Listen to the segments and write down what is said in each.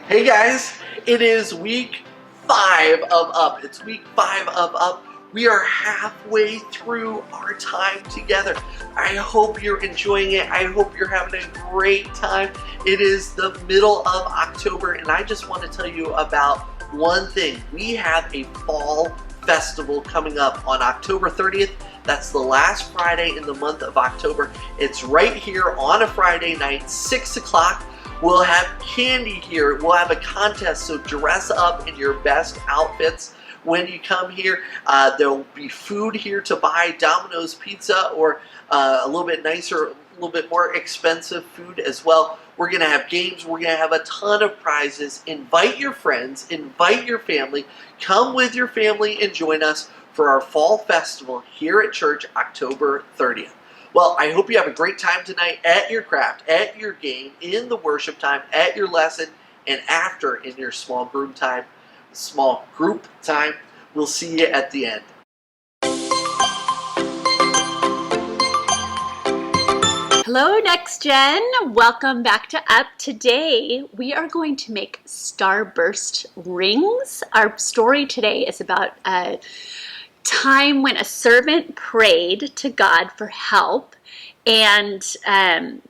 Hey guys, it is week 5 of Up. It's week 5 of Up. We are halfway through our time together. I hope you're enjoying it. I hope you're having a great time. It is the middle of October, and I just want to tell you about one thing. We have a fall festival coming up on October 30th. That's the last Friday in the month of October. It's right here on a Friday night, 6 o'clock. We'll have candy here. We'll have a contest, so dress up in your best outfits when you come here. There'll be food here to buy, Domino's Pizza, or a little bit nicer, a little bit more expensive food as well. We're going to have games. We're going to have a ton of prizes. Invite your friends. Invite your family. Come with your family and join us for our fall festival here at church, October 30th. Well, I hope you have a great time tonight at your craft, at your game, in the worship time, at your lesson, and after in your small group time. We'll see you at the end. Hello, Next Gen. Welcome back to Up. Today, we are going to make starburst rings. Our story today is about a time when a servant prayed to God for help, and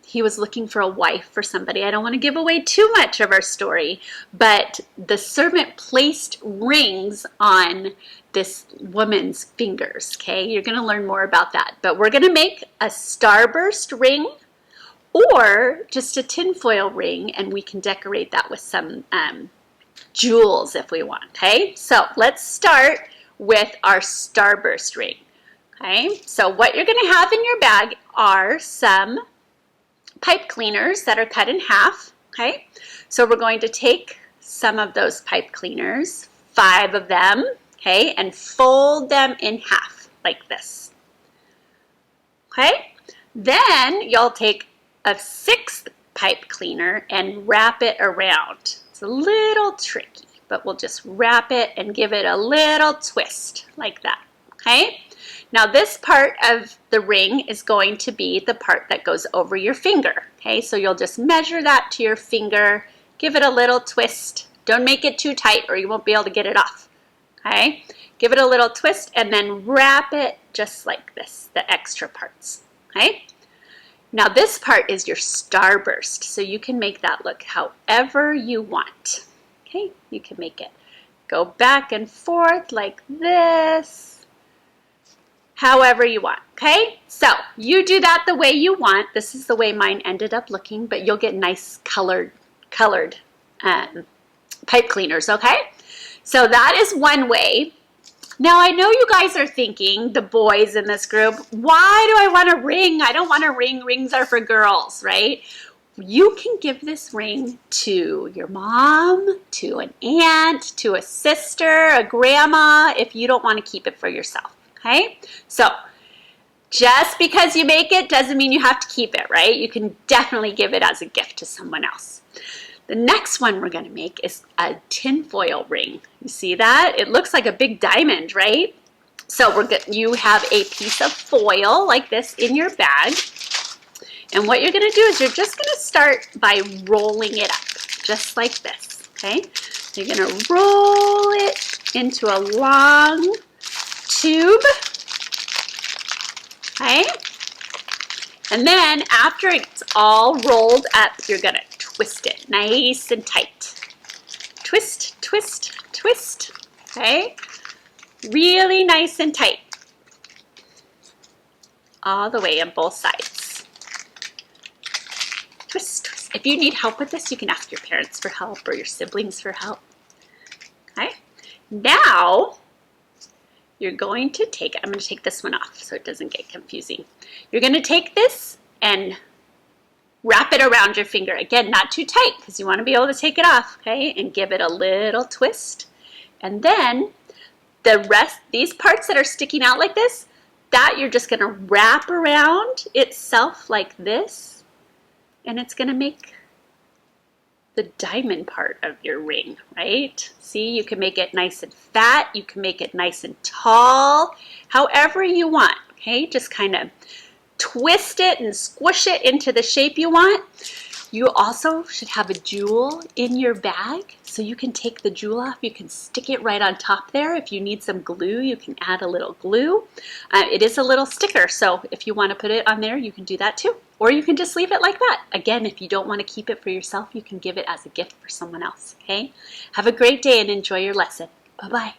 he was looking for a wife for somebody. I don't want to give away too much of our story, but the servant placed rings on this woman's fingers. Okay, you're going to learn more about that, but we're going to make a starburst ring or just a tinfoil ring, and we can decorate that with some jewels if we want. Okay, so let's start with our starburst ring. Okay, so what you're going to have in your bag are some pipe cleaners that are cut in half. Okay, so we're going to take some of those pipe cleaners, 5 of them, okay, and fold them in half like this. Okay, then you'll take a 6th pipe cleaner and wrap it around. It's a little tricky, but we'll just wrap it and give it a little twist like that. Okay, now this part of the ring is going to be the part that goes over your finger. Okay, so you'll just measure that to your finger, give it a little twist. Don't make it too tight or you won't be able to get it off. Okay, give it a little twist and then wrap it just like this, the extra parts. Okay, now this part is your starburst, so you can make that look however you want. Okay, you can make it go back and forth like this, however you want. Okay, so you do that the way you want. This is the way mine ended up looking, but you'll get nice colored pipe cleaners. Okay, so that is one way. Now I know you guys are thinking, the boys in this group, why do I want a ring? I don't want a ring. Rings are for girls, right? You can give this ring to your mom, to an aunt, to a sister, a grandma, if you don't want to keep it for yourself, okay? So just because you make it doesn't mean you have to keep it, right? You can definitely give it as a gift to someone else. The next one we're going to make is a tinfoil ring. You see that? It looks like a big diamond, right? So you have a piece of foil like this in your bag. And what you're going to do is you're just going to start by rolling it up, just like this, okay? You're going to roll it into a long tube, okay? And then after it's all rolled up, you're going to twist it nice and tight. Twist, twist, twist, okay? Really nice and tight. All the way on both sides. Twist, twist. If you need help with this, you can ask your parents for help or your siblings for help. Okay. Now, you're going to take it. I'm going to take this one off so it doesn't get confusing. You're going to take this and wrap it around your finger. Again, not too tight because you want to be able to take it off, okay? And give it a little twist. And then the rest, these parts that are sticking out like this, that you're just going to wrap around itself like this. And it's going to make the diamond part of your ring, right? See, you can make it nice and fat. You can make it nice and tall, however you want, okay? Just kind of twist it and squish it into the shape you want. You also should have a jewel in your bag, so you can take the jewel off. You can stick it right on top there. If you need some glue, you can add a little glue. It is a little sticker, so if you want to put it on there, you can do that too. Or you can just leave it like that. Again, if you don't want to keep it for yourself, you can give it as a gift for someone else, okay? Have a great day and enjoy your lesson. Bye-bye.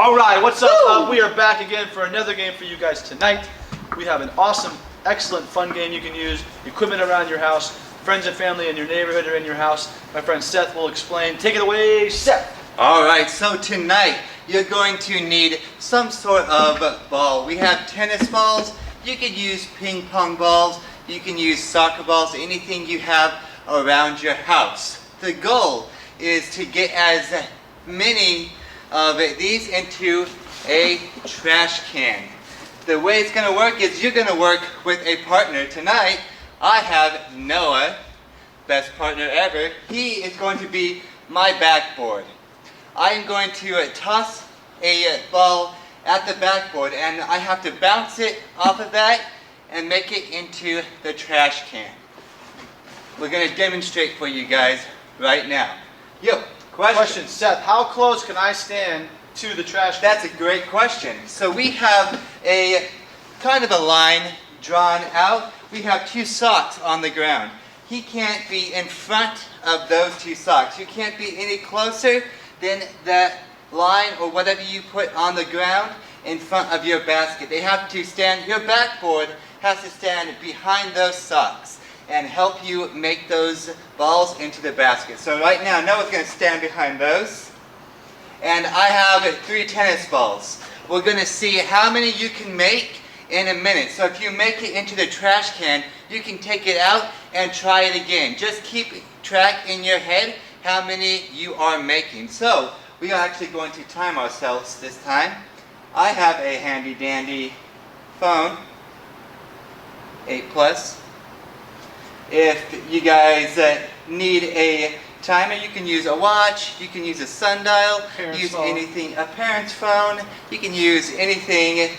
All right, what's up? We are back again for another game for you guys tonight. We have an awesome, excellent, fun game you can use. Equipment around your house, friends and family in your neighborhood or in your house. My friend Seth will explain. Take it away, Seth. All right, so tonight you're going to need some sort of ball. We have tennis balls. You could use ping pong balls. You can use soccer balls, anything you have around your house. The goal is to get as many of these into a trash can. The way it's going to work is you're going to work with a partner. Tonight, I have Noah, best partner ever. He is going to be my backboard. I am going to toss a ball at the backboard, and I have to bounce it off of that and make it into the trash can. We're going to demonstrate for you guys right now. Yo, question. Seth, how close can I stand to the trash can? That's a great question. So we have a kind of a line drawn out. We have two socks on the ground. He can't be in front of those two socks. You can't be any closer than that line or whatever you put on the ground in front of your basket. They have to stand, your backboard has to stand behind those socks and help you make those balls into the basket. So right now, Noah's going to stand behind those. And I have 3 tennis balls. We're going to see how many you can make in a minute. So if you make it into the trash can, you can take it out and try it again. Just keep track in your head how many you are making. So we are actually going to time ourselves this time. I have a handy dandy phone, 8 Plus. If you guys need a timer, you can use a watch, you can use a sundial, use anything, a parent's phone, you can use anything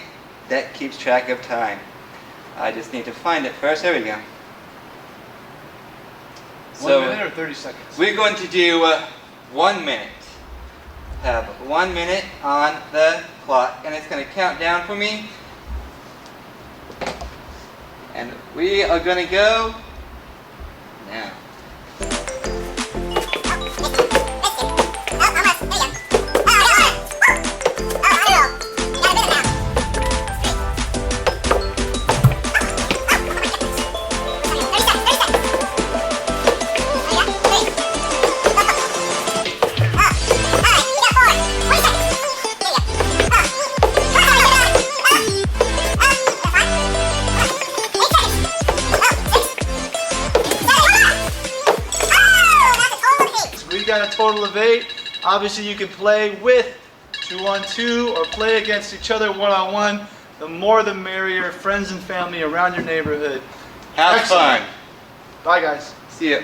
that keeps track of time. I just need to find it first. There we go. 1 minute or 30 seconds? We're going to do 1 minute. Have 1 minute on the clock, and it's going to count down for me. And we are going to go now. We got a total of 8. Obviously, you can play with 2-on-2 or play against each other 1-on-1. The more the merrier. Friends and family around your neighborhood. Have Excellent. fun. Bye, guys. See ya.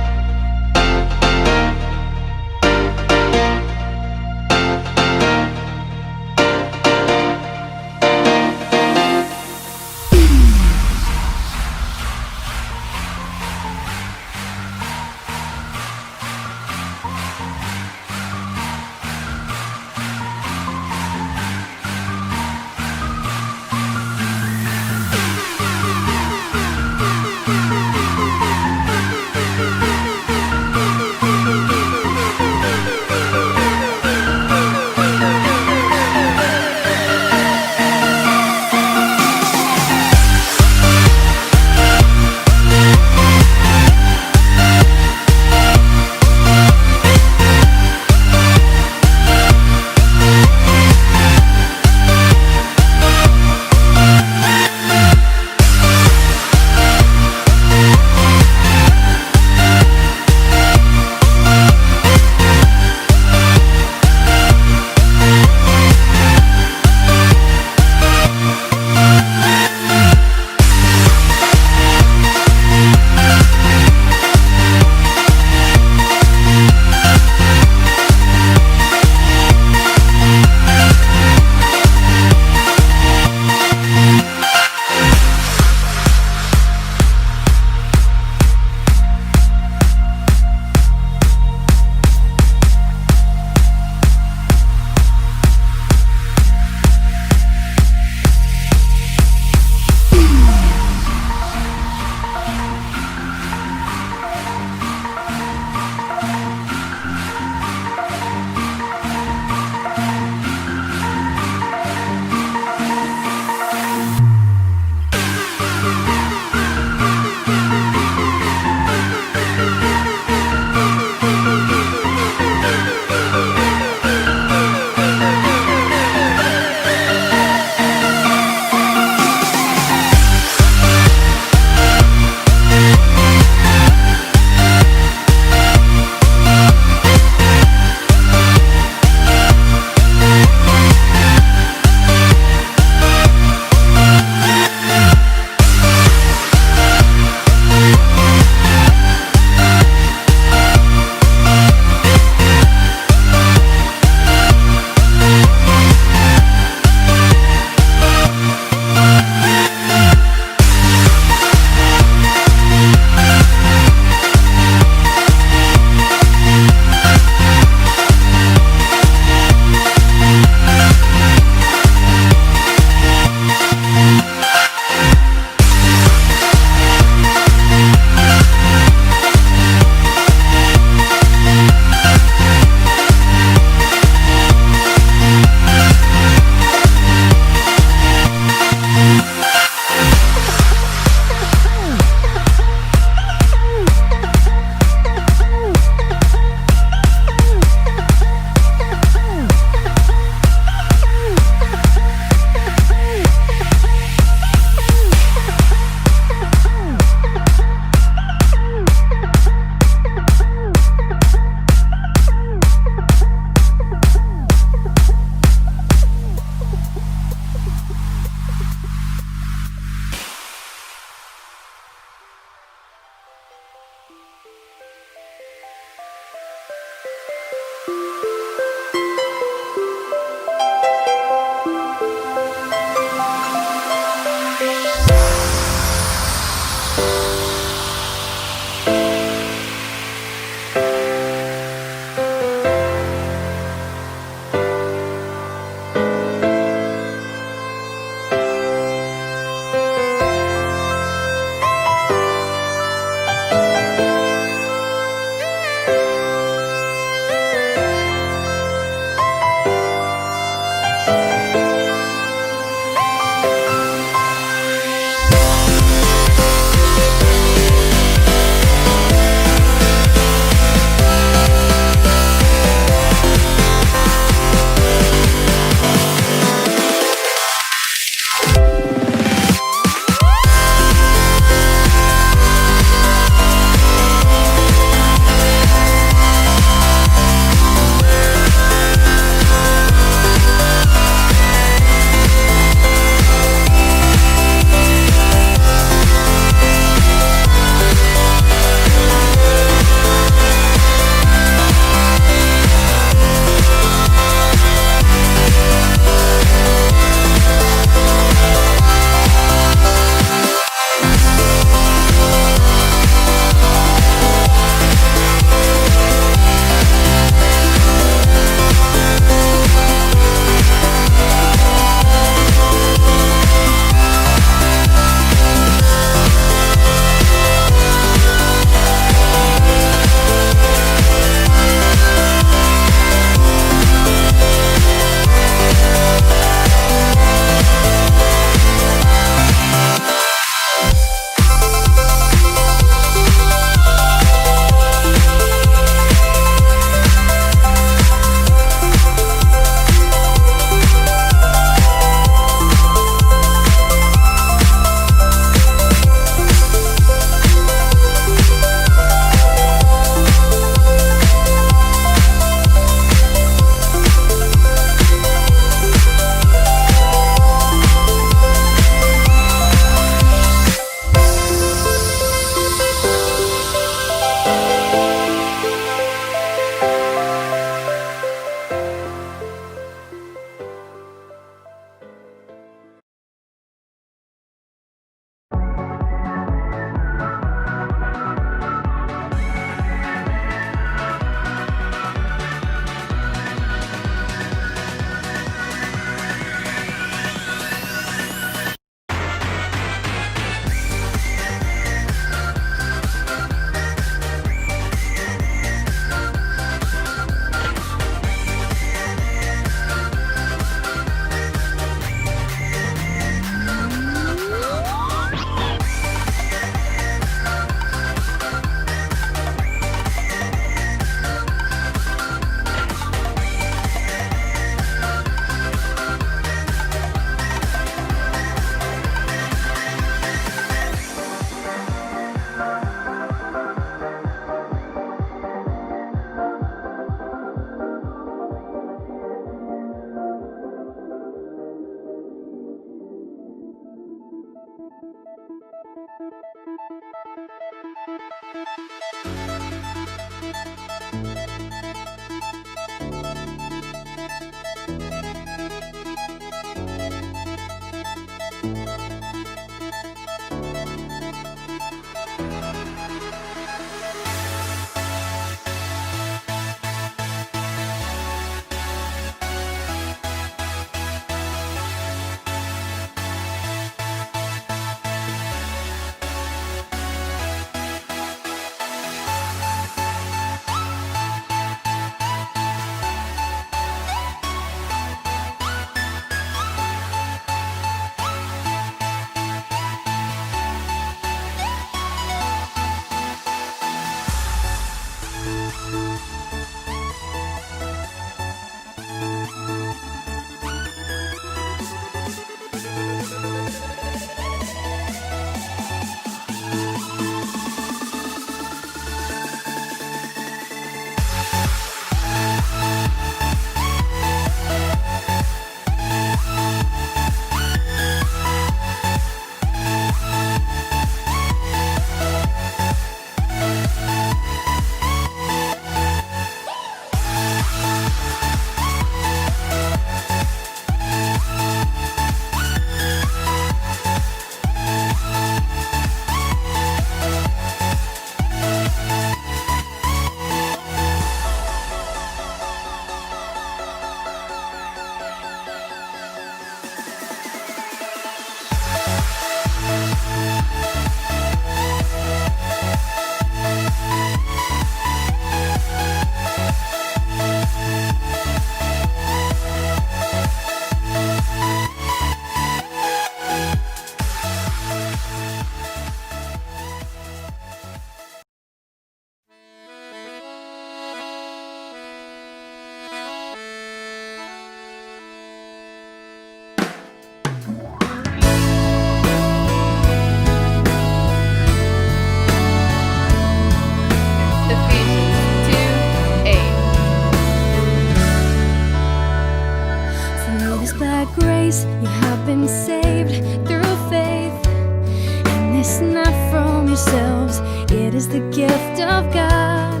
is the gift of God.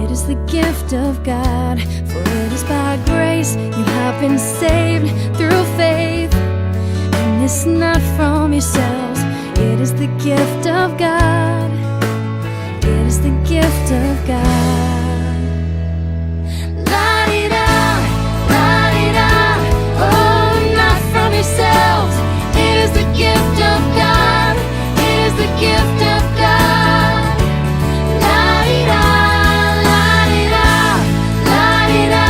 It is the gift of God. For it is by grace you have been saved through faith. And it's not from yourselves. It is the gift of God. It is the gift of God. La-di-da, la-di-da. Oh, not from yourselves. It is the gift of God. It is the gift of God. La-di-da, la-di-da, la-di-da.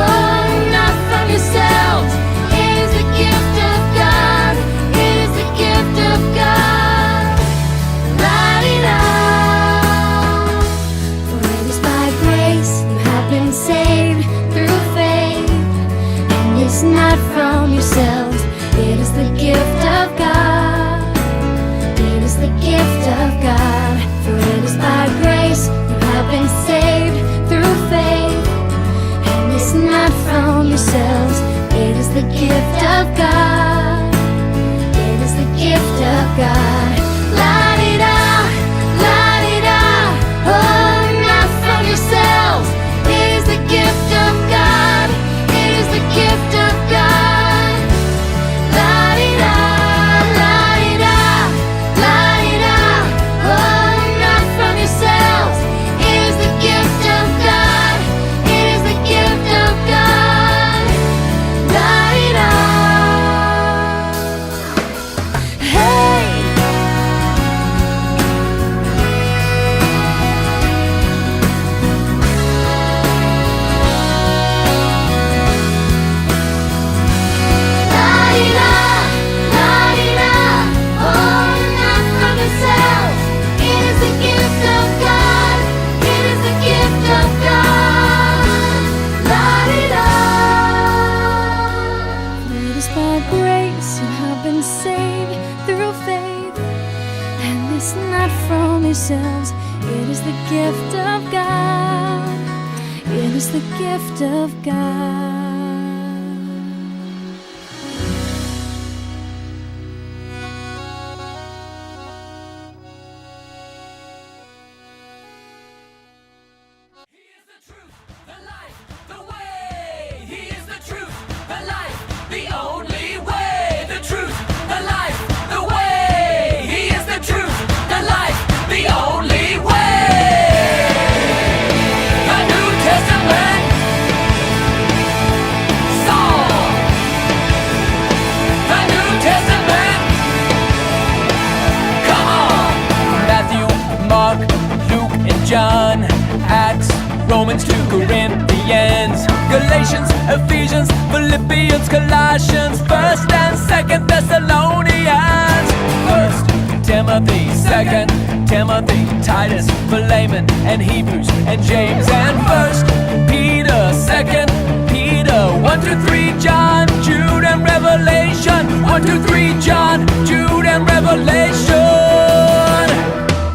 Oh, not from yourselves. It is the gift of God. It is the gift of God. La-di-da. For it is by grace you have been saved through faith. And it's not from yourselves. It is the gift of God. It is the gift of God. For it is by grace you have been saved through faith. And it's not from yourselves. It is the gift of God. It is the gift of God. La-di-da, la-di-da. Oh, not from yourselves. It is the gift of God. It is the gift of God. La-di-da, la-di-da, la-di-da. Oh, not from yourselves. It is the gift of God. It is the gift of God. La-di-da. Hey. La-di-da, la-di-da. Oh, not from yourselves. It is the gift of God. It is the gift of God. La-di-da. It is by grace you have been saved through faith. And it's not from yourselves. It is the gift of God. It is the gift of God. He is the truth, the life, the way. He is the truth, the life, the only way. The truth, the life, the way. He is the truth, the life, the only way. The New Testament song. The New Testament. Come on. Matthew, Mark, Luke, and John. Acts, Romans, 2 Corinthians, Galatians, Ephesians, Philippians, Colossians, 1st and 2nd Thessalonians, 1st Timothy, 2nd Timothy, Titus, Philemon, and Hebrews, and James, and 1st Peter, 2nd Peter, 1, 2, 3 John, Jude, and Revelation, 1, 2, 3 John, Jude, and Revelation.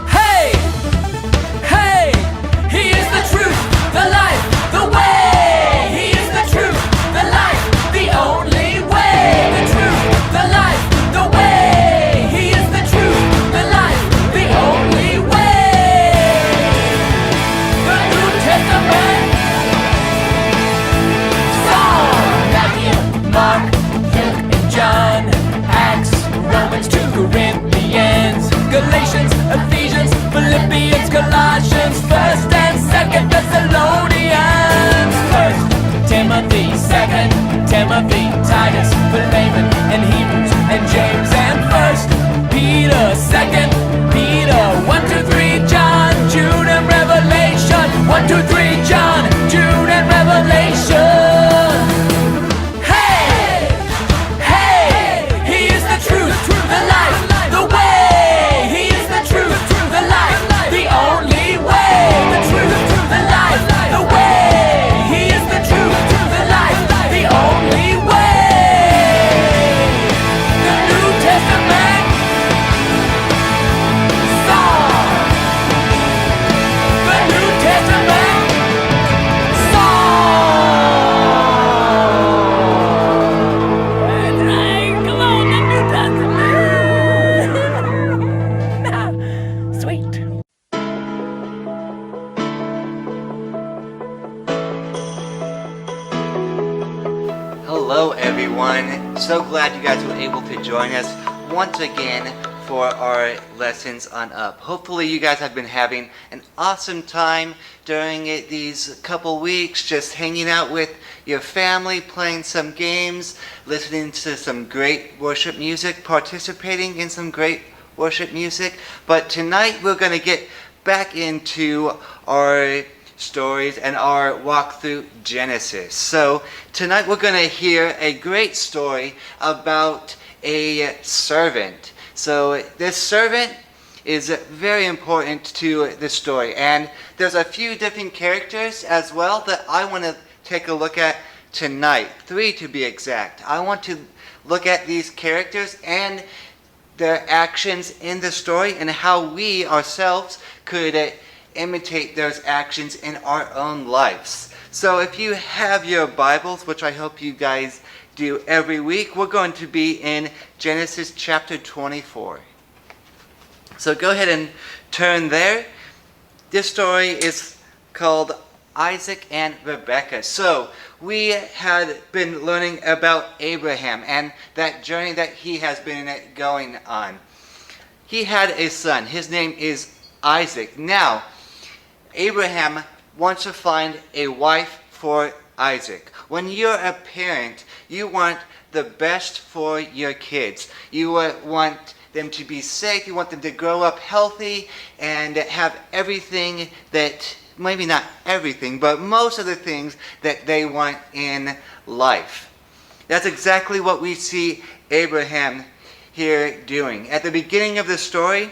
Hey! Hey! He is the truth, the life, the way. He is the truth, the life, the only way. The truth, the life, the way. He is the truth, the life, the only way. The New Testament song. Matthew, Mark, Luke, and John. Acts, Romans, 2 Corinthians, Galatians, Ephesians, Philippians, Colossians, 1st and 2nd Thessalonians, 1st Timothy, 2nd Timothy, Titus, Philemon, and Hebrews, and James, and 1st Peter, 2nd Peter, 1, 2, 3 John, Jude, and Revelation, 1, 2, 3 John, Jude, and Revelation. Hey! Hey! He is the truth, the life, the way. He is the truth, the life, the only way. The truth, the life, the way. He is the truth, the life, the only way. Hello everyone. So glad you guys were able to join us once again for our lessons on Up. Hopefully you guys have been having an awesome time during these couple weeks, just hanging out with your family, playing some games, listening to some great worship music, participating in some great worship music. But tonight we're going to get back into our stories and our walk through Genesis. So tonight we're going to hear a great story about a servant. So this servant is very important to the story, and there's a few different characters as well that I want to take a look at tonight, 3 to be exact. I want to look at these characters and their actions in the story and how we ourselves could imitate those actions in our own lives. So if you have your Bibles, which I hope you guys do every week, we're going to be in Genesis chapter 24. So go ahead and turn there. This story is called Isaac and Rebekah. So we had been learning about Abraham and that journey that he has been going on. He had a son. His name is Isaac. Now, Abraham wants to find a wife for Isaac. When you're a parent, you want the best for your kids. You want them to be safe. You want them to grow up healthy and have everything that, maybe not everything, but most of the things that they want in life. That's exactly what we see Abraham here doing. At the beginning of the story,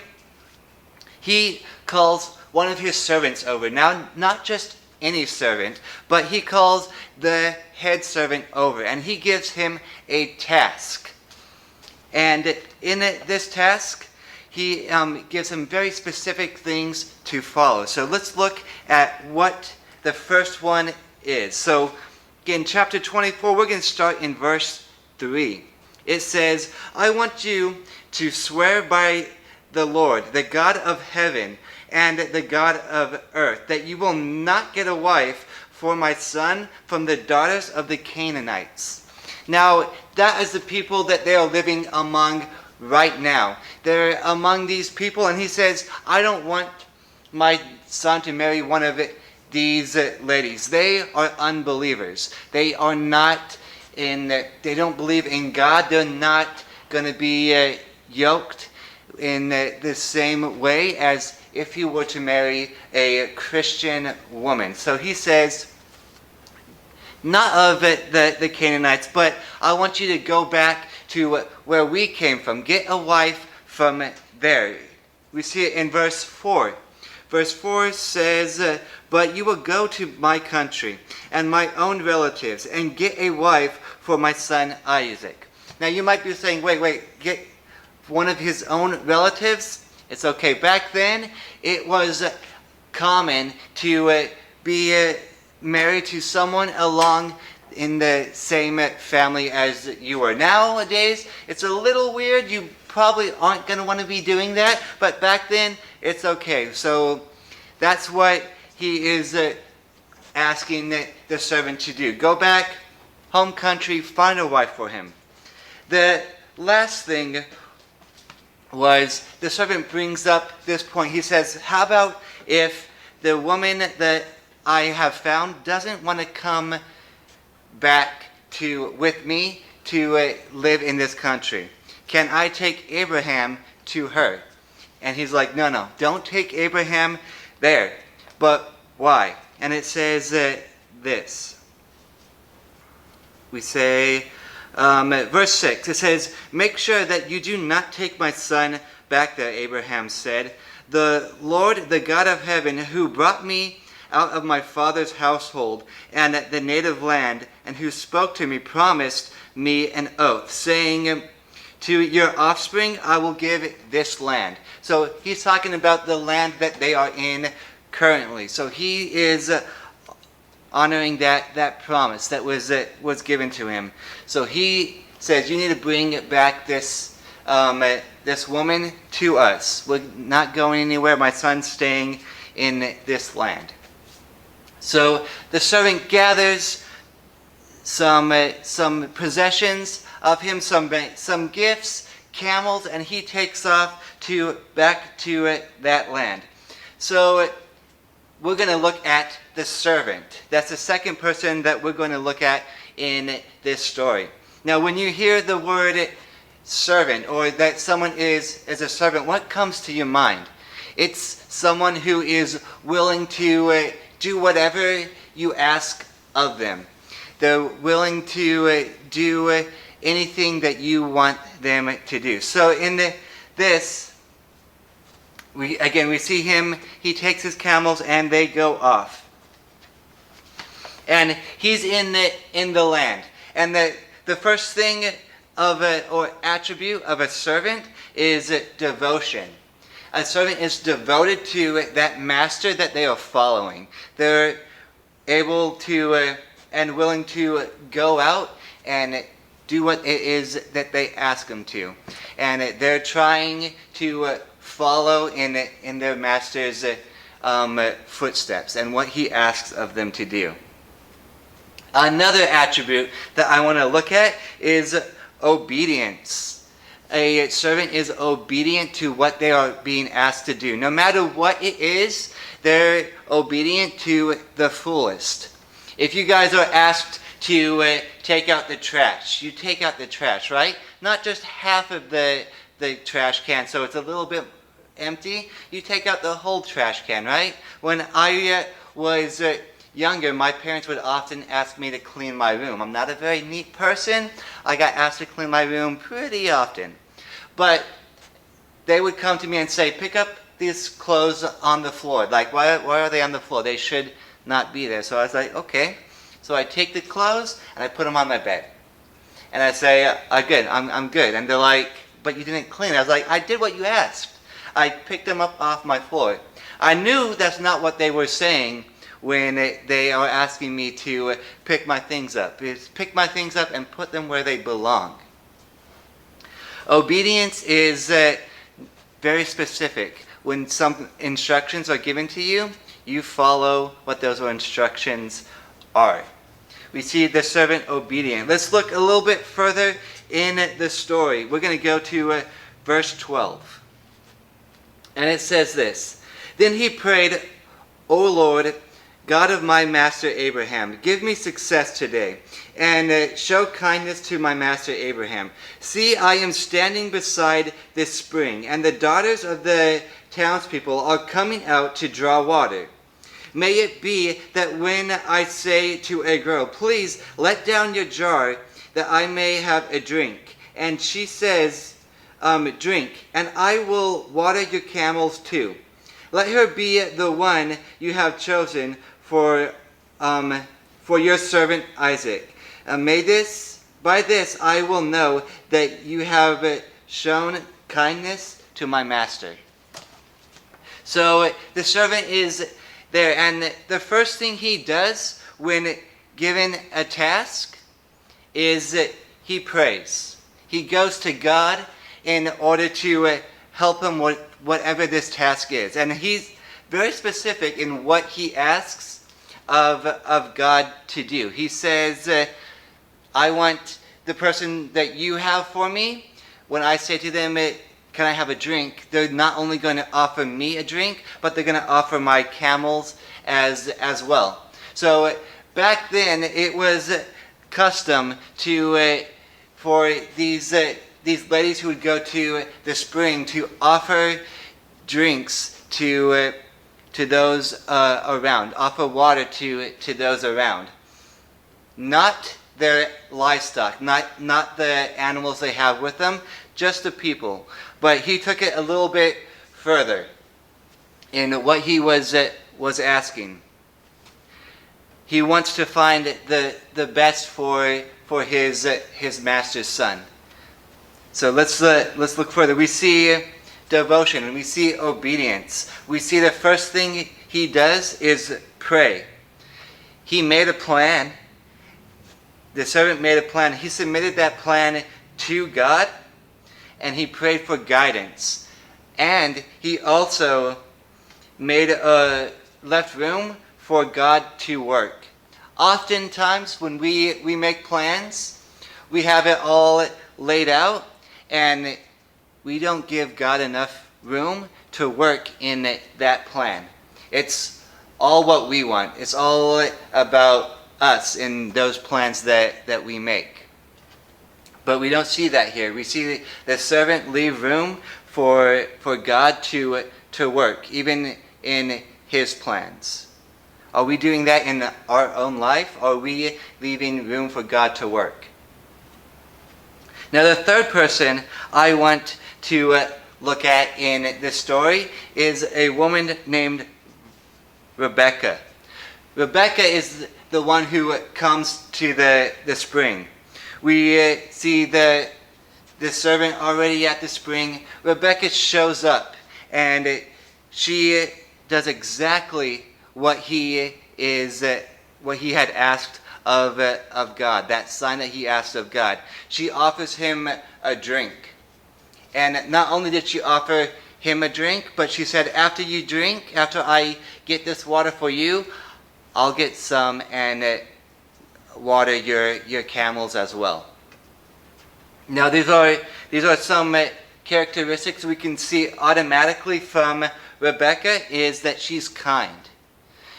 he calls one of his servants over. Now, not just any servant, but he calls the head servant over, and he gives him a task. And in this task, he gives him very specific things to follow. So let's look at what the first one is. So in chapter 24, we're going to start in verse 3. It says, I want you to swear by the Lord, the God of heaven, and the God of earth, that you will not get a wife for my son from the daughters of the Canaanites. Now, that is the people that they are living among right now. They're among these people, and he says, I don't want my son to marry one of these ladies. They are unbelievers. They are not they don't believe in God. They're not going to be yoked in the same way as if you were to marry a Christian woman. So he says, not of the Canaanites, but I want you to go back to where we came from. Get a wife from there. We see it in verse 4. Verse 4 says, but you will go to my country and my own relatives and get a wife for my son Isaac. Now you might be saying, wait, get one of his own relatives? It's okay. Back then, it was common to be married to someone along in the same family as you were. Nowadays, it's a little weird. You probably aren't going to want to be doing that, but back then, it's okay. So that's what he is asking the servant to do. Go back, home country, find a wife for him. The last thing was the servant brings up this point. He says, how about if the woman that I have found doesn't want to come back with me to live in this country? Can I take Abraham to her? And he's like, no, don't take Abraham there. But why? And it says this. We say, verse 6, it says, make sure that you do not take my son back there, Abraham said. The Lord, the God of heaven, who brought me out of my father's household and the native land, and who spoke to me, promised me an oath, saying, to your offspring I will give this land. So he's talking about the land that they are in currently. So he is honoring that promise that was given to him. So he says, you need to bring back this woman to us. We're not going anywhere. My son's staying in this land. So the servant gathers some possessions of him, some gifts, camels, and he takes off back to that land. So we're going to look at the servant. That's the second person that we're going to look at in this story. Now, when you hear the word servant, or that someone is a servant, what comes to your mind? It's someone who is willing to do whatever you ask of them. They're willing to do anything that you want them to do. So in this, we see him, he takes his camels and they go off. And he's in the land. And the first thing or attribute of a servant is devotion. A servant is devoted to that master that they are following. They're able to and willing to go out and do what it is that they ask them to. And they're trying to follow in their master's footsteps and what he asks of them to do. Another attribute that I want to look at is obedience. A servant is obedient to what they are being asked to do. No matter what it is, they're obedient to the fullest. If you guys are asked to take out the trash, you take out the trash, right? Not just half of the trash can, so it's a little bit empty. You take out the whole trash can, right? When I was younger, my parents would often ask me to clean my room. I'm not a very neat person. I got asked to clean my room pretty often. But they would come to me and say, pick up these clothes on the floor. Like, why are they on the floor? They should not be there. So I was like, okay. So I take the clothes and I put them on my bed. And I say, good, I'm good. And they're like, but you didn't clean. I was like, I did what you asked. I picked them up off my floor. I knew that's not what they were saying when they are asking me to pick my things up. It's pick my things up and put them where they belong. Obedience is very specific. When some instructions are given to you, you follow what those instructions are. We see the servant obedient. Let's look a little bit further in the story. We're going to go to verse 12. And it says this, Then he prayed, O Lord, God of my master Abraham, give me success today, and show kindness to my master Abraham. See, I am standing beside this spring, and the daughters of the townspeople are coming out to draw water. May it be that when I say to a girl, please let down your jar, that I may have a drink, and she says, drink, and I will water your camels too. Let her be the one you have chosen for your servant Isaac. By this I will know that you have shown kindness to my master. So the servant is there, and the first thing he does when given a task is that he prays. He goes to God in order to help him with whatever this task is. And he's very specific in what he asks of God to do. He says, I want the person that you have for me, when I say to them, can I have a drink, they're not only going to offer me a drink, but they're going to offer my camels as well. So back then, it was custom for these ladies who would go to the spring to offer drinks to those around, offer water to those around. Not their livestock, not the animals they have with them, just the people. But he took it a little bit further in what he was asking. He wants to find the best for his master's son. So let's look further. We see devotion and we see obedience. We see the first thing he does is pray. He made a plan. The servant made a plan. He submitted that plan to God, and he prayed for guidance. And he also left room for God to work. Oftentimes when we make plans, we have it all laid out, and we don't give God enough room to work in that plan. It's all what we want. It's all about us in those plans that we make. But we don't see that here. We see the servant leave room for God to work, even in his plans. Are we doing that in our own life? Or are we leaving room for God to work? Now the third person I want to look at in this story is a woman named Rebecca. Rebecca is the one who comes to the spring. We see the servant already at the spring. Rebecca shows up, and she does exactly what he had asked of God, that sign that he asked of God. She offers him a drink. And not only did she offer him a drink, but she said, after you drink, after I get this water for you, I'll get some and water your camels as well. Now these are some characteristics we can see automatically from Rebecca, is that she's kind.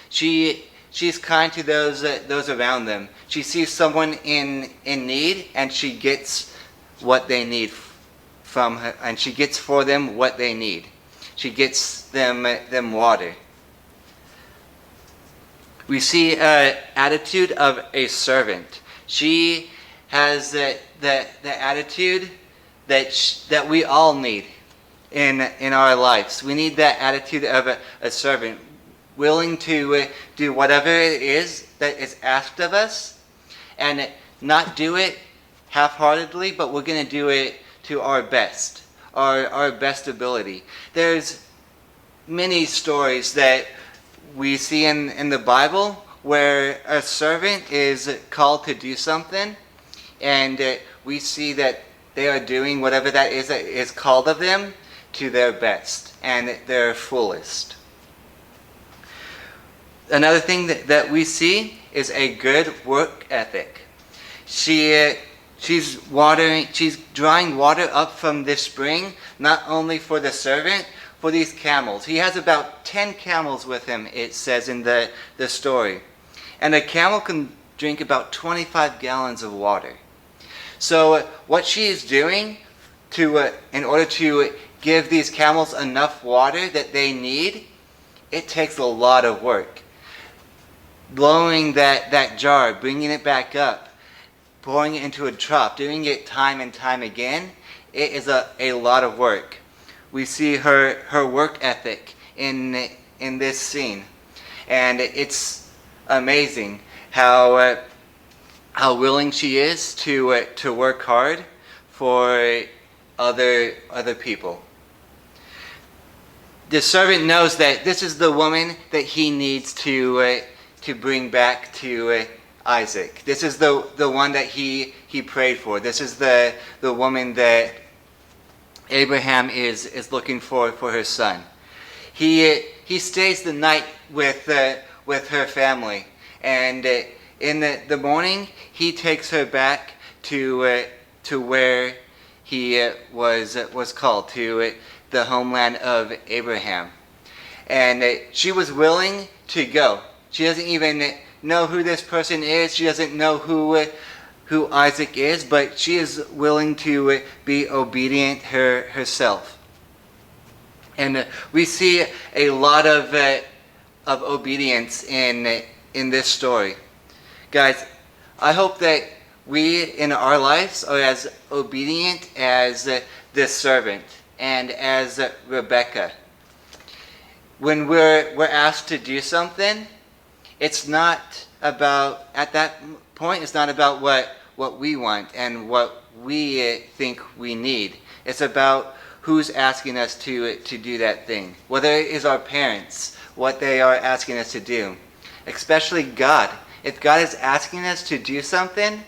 She's kind to those around them. She sees someone in need, and she gets what they need from her, and she gets for them what they need. She gets them water. We see an attitude of a servant. She has the attitude that we all need in our lives. We need that attitude of a servant, willing to do whatever it is that is asked of us, and not do it half-heartedly, but we're going to do it to our best, our best ability. There's many stories that we see in the Bible where a servant is called to do something, and we see that they are doing whatever that is called of them to their best and their fullest. Another thing that we see is a good work ethic. She's drawing water up from this spring, not only for the servant, for these camels. He has about 10 camels with him, it says in the story. And a camel can drink about 25 gallons of water. So what she is doing in order to give these camels enough water that they need, it takes a lot of work. Blowing that jar, bringing it back up, pouring it into a trough, doing it time and time again, it is a lot of work. We see her work ethic in this scene, and it's amazing how willing she is to work hard for other people. The servant knows that this is the woman that he needs to bring back to Isaac. This is the one that he prayed for. This is the woman that Abraham is looking for her son. He stays the night with her family, and in the morning he takes her back to where he was called, to the homeland of Abraham. And she was willing to go. She doesn't even know who this person is. She doesn't know who Isaac is, but she is willing to be obedient herself. And we see a lot of obedience in this story. Guys, I hope that we in our lives are as obedient as this servant and as Rebecca. When we're asked to do something, it's not about, at that point, it's not about what we want and what we think we need. It's about who's asking us to do that thing. Whether it is our parents, what they are asking us to do. Especially God. If God is asking us to do something,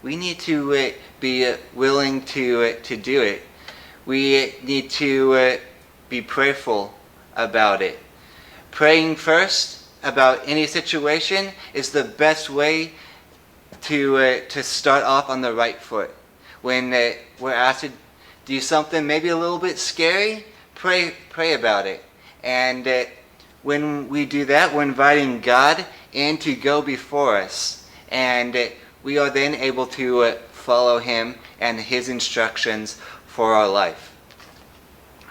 we need to be willing to do it. We need to be prayerful about it. Praying first about any situation is the best way to start off on the right foot. When we're asked to do something maybe a little bit scary, pray about it. And when we do that, we're inviting God in to go before us. And we are then able to follow Him and His instructions for our life.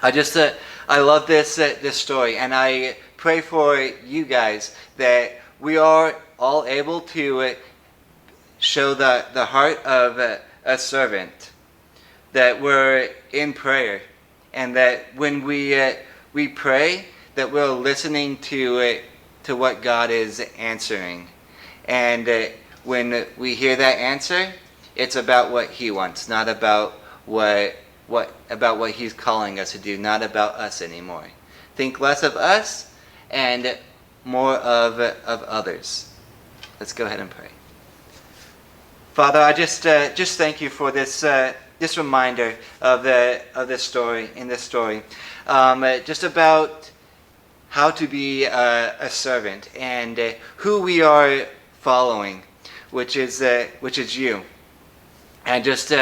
I love this story, and I pray for you guys that we are all able to show the heart of a servant, that we're in prayer, and that when we pray, that we're listening to what God is answering, and when we hear that answer, it's about what He wants, not about what He's calling us to do, not about us anymore. Think less of us and more of others. Let's go ahead and pray. Father, I just thank you for this reminder of this story, just about how to be a servant and who we are following, which is you, and just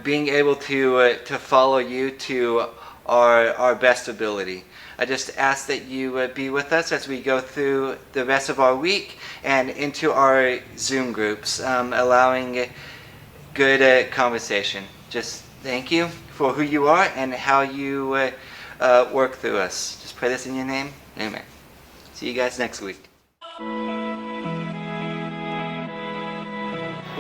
being able to follow you to our best ability. I just ask that you be with us as we go through the rest of our week and into our Zoom groups, allowing good conversation. Just thank you for who you are and how you work through us. Just pray this in your name. Amen. See you guys next week.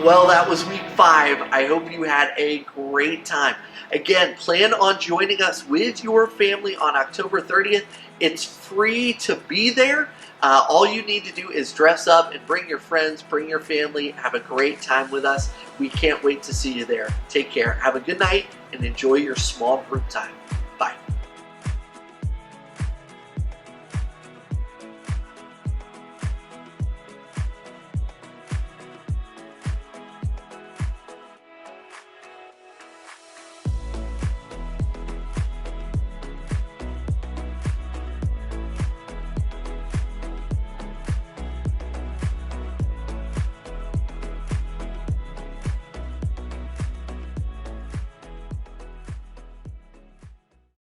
Well, that was week 5. I hope you had a great time. Again, plan on joining us with your family on October 30th. It's free to be there. All you need to do is dress up and bring your friends, bring your family, have a great time with us. We can't wait to see you there. Take care. Have a good night and enjoy your small group time.